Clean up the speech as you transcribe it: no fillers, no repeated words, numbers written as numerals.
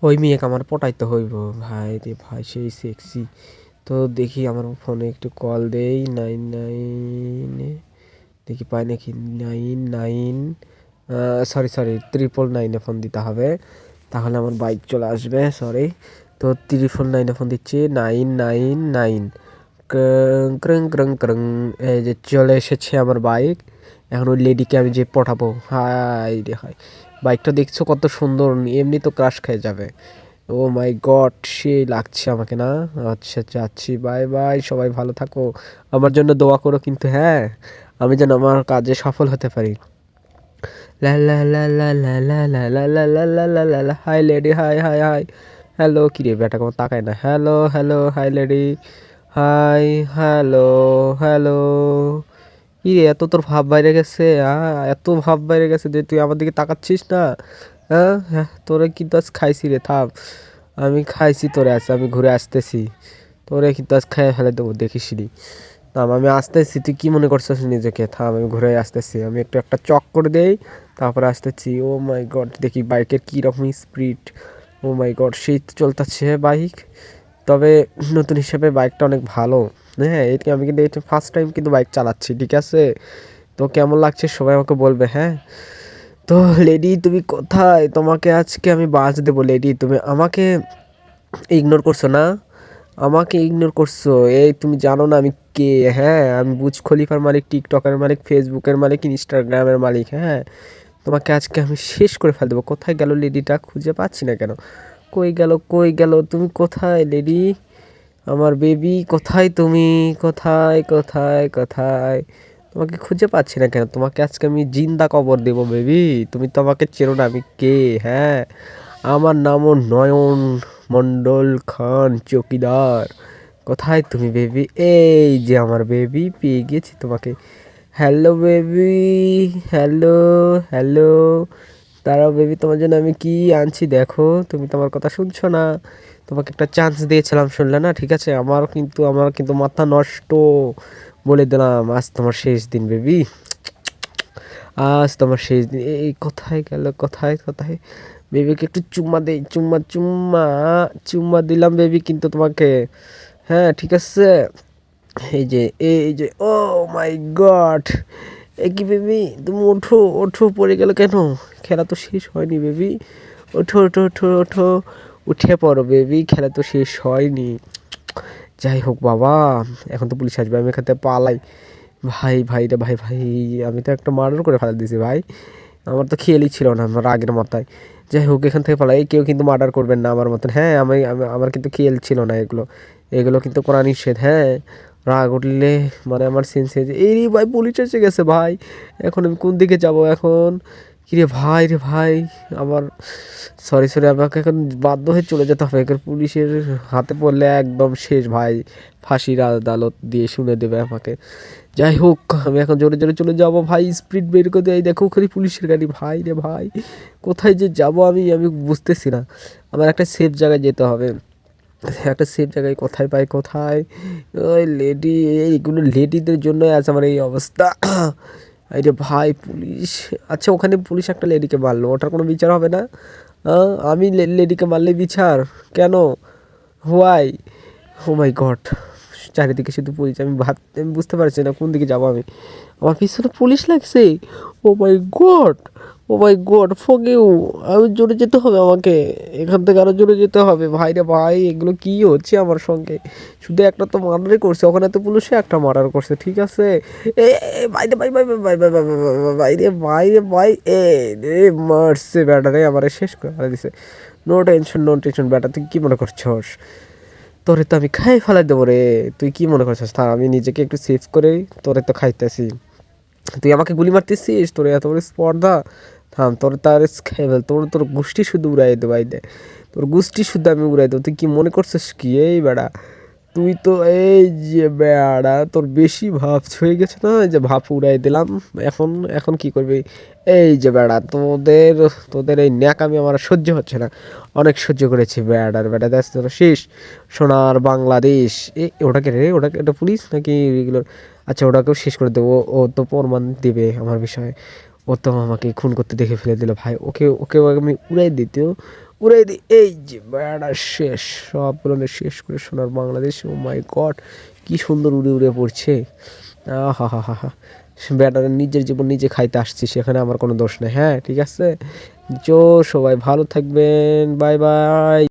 ওই মেয়েকে আমার পটাইতে হইব ভাই রে ভাই, সেই সেক্সি। তো দেখি আমার ফোনে একটু কল দেই, 99 দেখি পাই নাকি। 99, সরি সরি, 999 ফোন দিতে হবে, তাহলে আমার বাইক চলে আসবে। সরি, তো 999 ফোন দিচ্ছি। 999, ক্রং ক্রং ক্রং ক্রং। এই যে চলে এসেছে আমার বাইক। এখন ওই লেডিকে আমি যে পটাবো, হাই রে হাই। বাইকটা দেখছো কত সুন্দর, এমনি তো ক্রাশ খেয়ে যাবে। ও মাই গড, সে লাগছে আমাকে না। আচ্ছা যাচ্ছি, বাই বাই, সবাই ভালো থাকো, আমার জন্য দোয়া করো কিন্তু, হ্যাঁ, আমি যেন আমার কাজে সফল হতে পারি। লা লা লা লা লা লা লা লা লা লা লা লা লা লা। Hi lady, hi hi hi. Hello, কি রে বেটা কোনো তাকায় না। Hello hello, hi lady, hi, hello, hello. কি রে, এত তোর ভাব বাইরে গেছে? এত ভাব বাইরে গেছে যে তুই আমার দিকে তাকাচ্ছিস না? হ্যাঁ হ্যাঁ, তোরে কিন্তু আজ খাইছি রে, থাম। আমি খাইছি তোরে, আজ আমি ঘুরে আসতেছি। তোরে কিন্তু আজ খেয়ে ফেলে দেবো, দেখিস নি। থাম, আমি আসতেছি, তুই কি মনে করছিস নিজেকে? থাম, আমি ঘুরে আসতেছি, আমি একটু একটা চক করে দেই, তারপরে আসতেছি। ও মাই গড, দেখি বাইকের কী রকম স্পিড। ও মাই গড, সেই তো চলতেছে বাইক। তবে নতুন হিসেবে বাইকটা অনেক ভালো। হ্যাঁ, এটা আমি কিন্তু এটা ফার্স্ট টাইম কিন্তু বাইক চালাচ্ছি, ঠিক আছে? তো কেমন লাগছে সবাই আমাকে বলবে, হ্যাঁ। তো লেডি তুমি কোথায়? তোমাকে আজকে আমি বাস দেবো লেডি, তুমি আমাকে ইগনোর করছো না? আমাকে ইগনোর করছো, এই তুমি জানো না আমি কে? হ্যাঁ, আমি বুজ খলিফার মালিক, টিকটকের মালিক, ফেসবুকের মালিক, ইনস্টাগ্রামের মালিক, হ্যাঁ। তোমাকে আজকে আমি শেষ করে ফেল দেবো। কোথায় গেল লেডিটা, খুঁজে পাচ্ছি না কেন। কই গেল, কই গেল, তুমি কোথায় লেডি? আমার বেবি কোথায় তুমি? কোথায় কোথায় কোথায়? তোমাকে খুঁজে পাচ্ছি না কেন? তোমাকে আজকে আমি জিন্দা কবর দেবো বেবি। তুমি তো আমাকে চেনো না, আমি কে? হ্যাঁ, আমার নামও নয়ন মণ্ডল খান চৌকিদার। কোথায় তুমি বেবি? এই যে আমার বেবি, পেয়ে গেছি তোমাকে। Hello baby, hello, hello. দাঁড়াও বেবি, তোমার জন্য আমি কি আনছি দেখো। তুমি তো আমার কথা শুনছো না। তোমাকে একটা চান্স দিয়েছিলাম, শুনলে না? ঠিক আছে, আমার কিন্তু মাথা নষ্ট। বলে দিলাম, আজ তোমার শেষ দিন বেবি, আজ তোমার শেষ দিন। এই কোথায় গেল, কোথায় কোথায়? বেবিকে একটু চুম্মা দেই, চুম্মা চুম্মা। চুম্মা দিলাম বেবি কিন্তু তোমাকে, হ্যাঁ ঠিক আছে। এই যে, এই যে, ও মাই গড। এ কি বেবি, তুমি ওঠো ওঠো, পড়ে গেল কেন? খেলা তো শেষ হয়নি বেবি, ওঠো ওঠো ওঠো ওঠো। উঠে পড়ো বেবি, খেলা তো শেষ হয়নি। যাই হোক বাবা, এখন তো পুলিশ আসবে, আমি এখান থেকে পালাই। ভাই ভাই রে ভাই ভাই, আমি তো একটা মার্ডার করে ফেলা দিয়েছি ভাই। আমার তো খেয়ালই ছিল না, আমার রাগের মাথায়। যাই হোক, এখান থেকে পালাই, কেউ কিন্তু মার্ডার করবেন না আমার মতন, হ্যাঁ। আমার কিন্তু খেয়াল ছিল না এগুলো, এগুলো কিন্তু করা নিষেধ, হ্যাঁ। রাগ উঠলে মানে আমার সেন্সে যে, এই রে ভাই, পুলিশ এসে গেছে ভাই। এখন আমি কোন দিকে যাব এখন? কিরে ভাই রে ভাই, আমার সরি সরি, আমাকে এখন বাধ্য হয়ে চলে যেতে হবে, এখন পুলিশের হাতে পড়লে একদম শেষ ভাই। ফাঁসির আদালত দিয়ে শুনে দেবে আমাকে। যাই হোক, আমি এখন জোরে জোরে চলে যাব ভাই, স্পিড বের করে দেয়, দেখো ওখানে পুলিশের গাড়ি। ভাই রে ভাই, কোথায় যে যাব আমি আমি বুঝতেছি না। আমার একটা সেফ জায়গায় যেতে হবে, একটা সেফ জায়গায় কোথায় পাই, কোথায়? ওই লেডি, এইগুলো লেডিদের জন্য আজ আমার এই অবস্থা। এই রে ভাই, পুলিশ। আচ্ছা, ওখানে পুলিশ একটা লেডিকে মারলো, ওটার কোনো বিচার হবে না? আমি লেডিকে মারলে বিচার কেন? হোয়াই? ও মাই গড, চারিদিকে শুধু পুলিশ, আমি বুঝতে পারছি না কোন দিকে যাবো আমি। আমার পিছনে পুলিশ লাগছে। ও মাই গড, ও মাই গড, ফগেও আমি জোরে যেতে হবে আমাকে, এখান থেকে আরো জোরে যেতে হবে। ভাই রে ভাই, এগুলো কি হচ্ছে আমার সঙ্গে? শুধু একটা তো মার্ডারই করছে, ওখানে তো পুলিশে একটা মার্ডার করছে, ঠিক আছে। এ বাইরে ভাই ভাই ভাই ভাই ভাই বাইরে বাইরে ভাই, এ রে মারছে ব্যাটা রে, আমার শেষ করে ফেলে দিছে। নো টেনশন নো টেনশন ব্যাটা, তুই কি মনে করছস? তোরে তো আমি খাই ফেলাই দেবো রে। তুই কি মনে করছিস? তা আমি নিজেকে একটু সেভ করে তোরে তো খাইতেছি। তুই আমাকে গুলি মারতেছিস, তোর এত বড় স্পর্ধা? থাম, তোর তার খাই ফেল, তোর তোর গোষ্ঠী শুধু উড়াই দেবো, এই দে, তোর গোষ্ঠী শুধু আমি উড়াই দেবো। তুই কি মনে করছিস কি এই বেড়া? তুই তো এই যে বেড়া, তোর বেশি ভাব হয়ে গেছে না, এই যে ভাব উড়াই দিলাম। এখন এখন কি করবি? এই যে বেড়া, তোদের তোদের এই ন্যাকামি আমার সহ্য হচ্ছে না, অনেক সহ্য করেছি বেড়ার বেড়া, দেখ তোর শেষ। সোনার বাংলাদেশ। ওটাকে রে, ওটাকে, এটা পুলিশ নাকি এগুলোর? আচ্ছা, ওটাকেও শেষ করে দেবো, ও তো প্রমাণ দেবে আমার বিষয়ে। ও তো আমাকে খুন করতে দেখে ফেলে দিল ভাই, ওকে ওকে আমি উড়াই দিতেও, উড়াই দি। এই যে বেড়া শেষ, সবগুলো শেষ করে সোনার বাংলাদেশ। ও মাই গড, কি সুন্দর উড়ে উড়ে পড়ছে। হা হা হা হা, বেটারা নিজের জীবন নিজে খাইতে আসছি, সেখানে আমার কোনো দোষ নেই। হ্যাঁ ঠিক আছে, সবাই ভালো থাকবেন, বাই বাই।